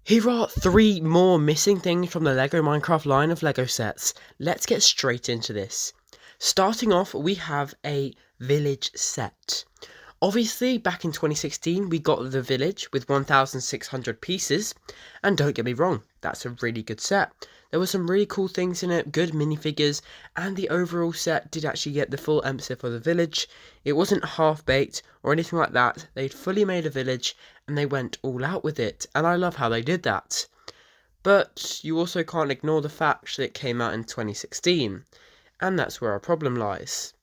Here are 3 more missing things from the LEGO Minecraft line of LEGO sets. Let's get straight into this. Starting off, we have a village set. Obviously, back in 2016, we got the village with 1,600 pieces, and don't get me wrong, that's a really good set. There were some really cool things in it, good minifigures, and the overall set did actually get the full emphasis for the village. It wasn't half-baked or anything like that. They'd fully made a village, and they went all out with it, and I love how they did that. But you also can't ignore the fact that it came out in 2016, and that's where our problem lies.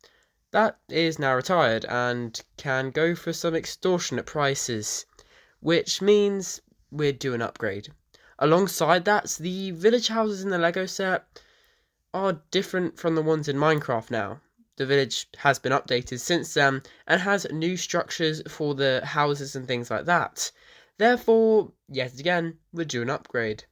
That is now retired and can go for some extortionate prices, which means we're due an upgrade. Alongside that, the village houses in the LEGO set are different from the ones in Minecraft now. The village has been updated since then and has new structures for the houses and things like that. Therefore, yet again, we're due an upgrade.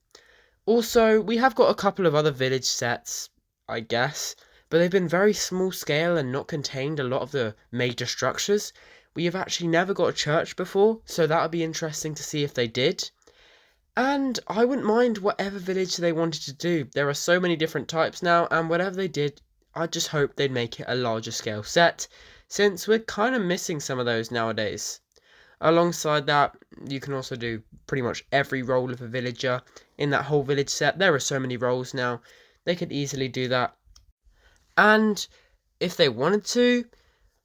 Also, we have got a couple of other village sets, I guess, but they've been very small scale and not contained a lot of the major structures. We have actually never got a church before, so that would be interesting to see if they did. And I wouldn't mind whatever village they wanted to do. There are so many different types now, and whatever they did, I just hope they'd make it a larger scale set, since we're kind of missing some of those nowadays. Alongside that, you can also do pretty much every role of a villager in that whole village set. There are so many roles now, they could easily do that. And if they wanted to,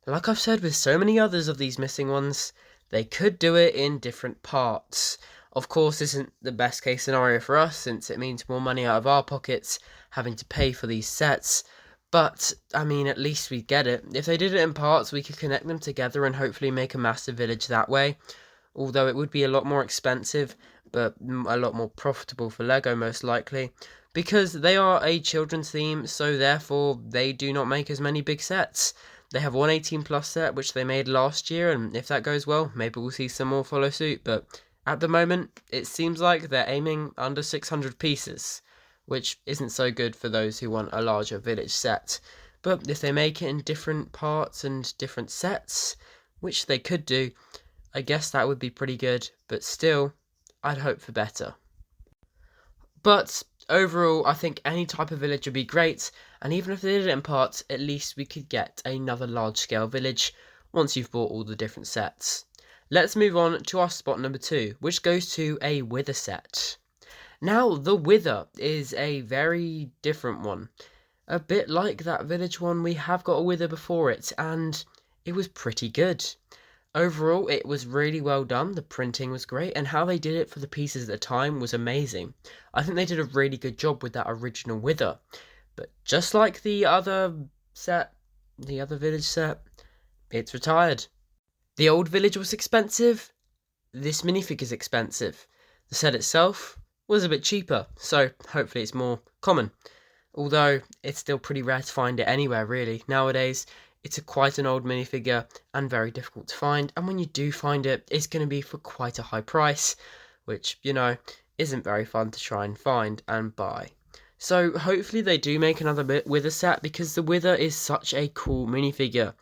like I've said with so many others of these missing ones, they could do it in different parts. Of course, this isn't the best case scenario for us, since it means more money out of our pockets having to pay for these sets. But, I mean, at least we get it. If they did it in parts, we could connect them together and hopefully make a massive village that way. Although it would be a lot more expensive, but a lot more profitable for LEGO most likely. Because they are a children's theme, so therefore they do not make as many big sets. They have one 18 plus set, which they made last year, and if that goes well, maybe we'll see some more follow suit. But at the moment, it seems like they're aiming under 600 pieces, which isn't so good for those who want a larger village set. But if they make it in different parts and different sets, which they could do, I guess that would be pretty good, but still, I'd hope for better. But overall, I think any type of village would be great, and even if they did it in parts, at least we could get another large-scale village once you've bought all the different sets. Let's move on to our spot number 2, which goes to a Wither set. Now, the Wither is a very different one. A bit like that village one, we have got a Wither before it, and it was pretty good. Overall, it was really well done, the printing was great, and how they did it for the pieces at the time was amazing. I think they did a really good job with that original Wither. But just like the other set, the other village set, it's retired. The old village was expensive, this minifig is expensive. The set itself was a bit cheaper, so hopefully it's more common. Although, it's still pretty rare to find it anywhere really. Nowadays, it's quite an old minifigure and very difficult to find, and when you do find it, it's going to be for quite a high price, which, isn't very fun to try and find and buy. So hopefully they do make another Wither set, because the Wither is such a cool minifigure.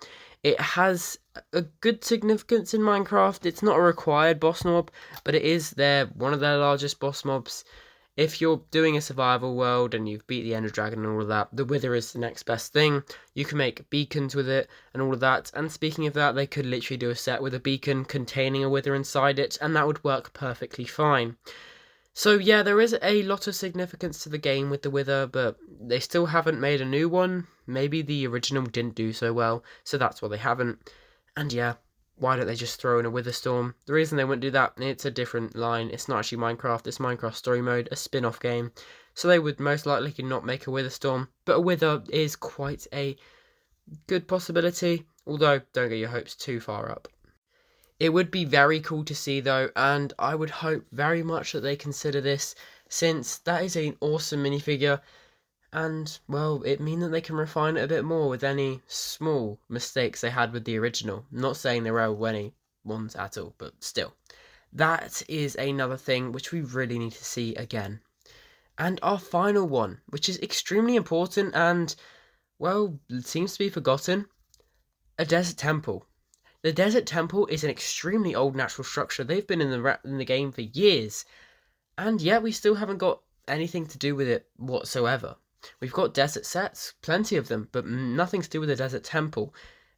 It has a good significance in Minecraft. It's not a required boss mob, but it is one of their largest boss mobs. If you're doing a survival world and you've beat the Ender Dragon and all of that, the Wither is the next best thing. You can make beacons with it and all of that. And speaking of that, they could literally do a set with a beacon containing a Wither inside it, and that would work perfectly fine. So yeah, there is a lot of significance to the game with the Wither, but they still haven't made a new one. Maybe the original didn't do so well, so that's why they haven't. And yeah, why don't they just throw in a Wither Storm? The reason they wouldn't do that, it's a different line. It's not actually Minecraft, it's Minecraft Story Mode, a spin-off game. So they would most likely not make a Wither Storm, but a Wither is quite a good possibility, although don't get your hopes too far up. It would be very cool to see though, and I would hope very much that they consider this, since that is an awesome minifigure, and, well, it means that they can refine it a bit more with any small mistakes they had with the original. I'm not saying there were any ones at all, but still. That is another thing which we really need to see again. And our final one, which is extremely important and, well, seems to be forgotten, a desert temple. The desert temple is an extremely old natural structure. They've been in the game for years, And yet we still haven't got anything to do with it whatsoever. We've got desert sets, plenty of them, but nothing to do with the desert temple.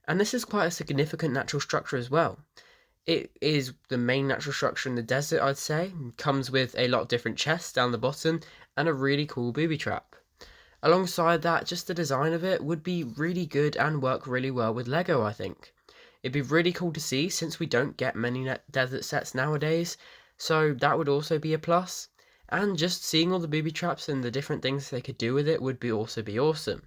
And this is quite a significant natural structure as well. It is the main natural structure in the desert, I'd say. It comes with a lot of different chests down the bottom and a really cool booby trap. Alongside that, just the design of it would be really good and work really well with Lego, I think. It'd be really cool to see since we don't get many desert sets nowadays, so that would also be a plus. And just seeing all the booby traps and the different things they could do with it would also be awesome.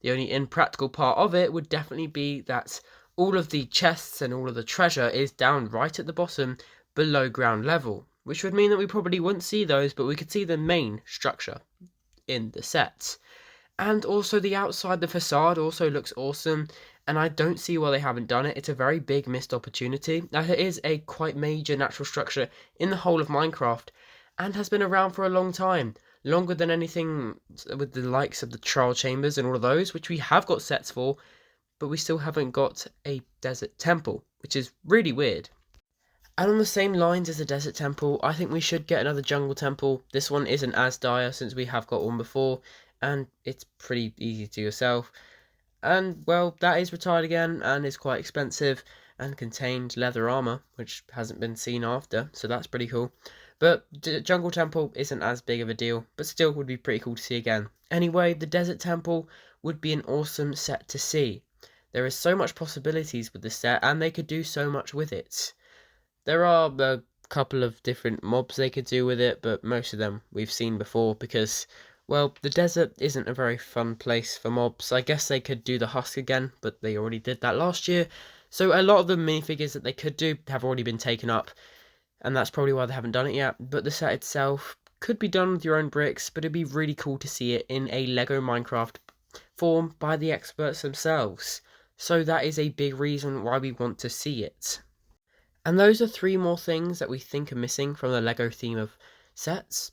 The only impractical part of it would definitely be that all of the chests and all of the treasure is down right at the bottom below ground level, which would mean that we probably wouldn't see those, but we could see the main structure in the sets. And also the outside, the facade also looks awesome, and I don't see why they haven't done it. It's a very big missed opportunity. Now, it is a quite major natural structure in the whole of Minecraft, and has been around for a long time. Longer than anything with the likes of the trial chambers and all of those, which we have got sets for, but we still haven't got a desert temple, which is really weird. And on the same lines as the desert temple, I think we should get another jungle temple. This one isn't as dire since we have got one before, and it's pretty easy to yourself. And, well, that is retired again, and is quite expensive, and contained leather armor, which hasn't been seen after, so that's pretty cool. But Jungle Temple isn't as big of a deal, but still would be pretty cool to see again. Anyway, the Desert Temple would be an awesome set to see. There is so much possibilities with this set, and they could do so much with it. There are a couple of different mobs they could do with it, but most of them we've seen before because, well, the desert isn't a very fun place for mobs. I guess they could do the husk again, but they already did that last year. So a lot of the minifigures that they could do have already been taken up, and that's probably why they haven't done it yet. But the set itself could be done with your own bricks, but it'd be really cool to see it in a Lego Minecraft form by the experts themselves. So that is a big reason why we want to see it. And those are 3 more things that we think are missing from the LEGO theme of sets.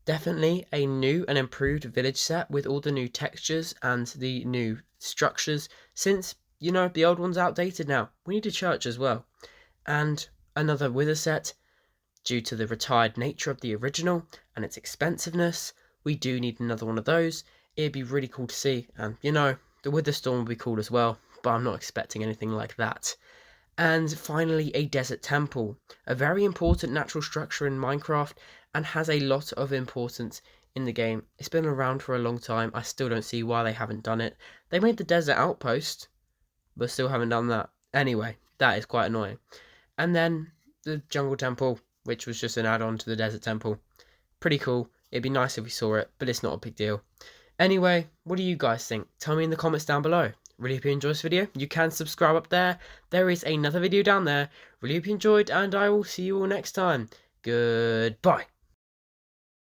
Definitely a new and improved village set with all the new textures and the new structures, since, the old one's outdated now. We need a church as well. And another wither set, due to the retired nature of the original and its expensiveness. We do need another one of those. It'd be really cool to see, and, the wither storm would be cool as well, but I'm not expecting anything like that. And finally, a desert temple, a very important natural structure in Minecraft and has a lot of importance in the game. It's been around for a long time. I still don't see why they haven't done it. They made the desert outpost, but still haven't done that. Anyway, that is quite annoying. And then the jungle temple, which was just an add-on to the desert temple. Pretty cool. It'd be nice if we saw it, but it's not a big deal. Anyway, what do you guys think? Tell me in the comments down below. Really hope you enjoyed this video. You can subscribe up there. There is another video down there. Really hope you enjoyed, and I will see you all next time. Goodbye.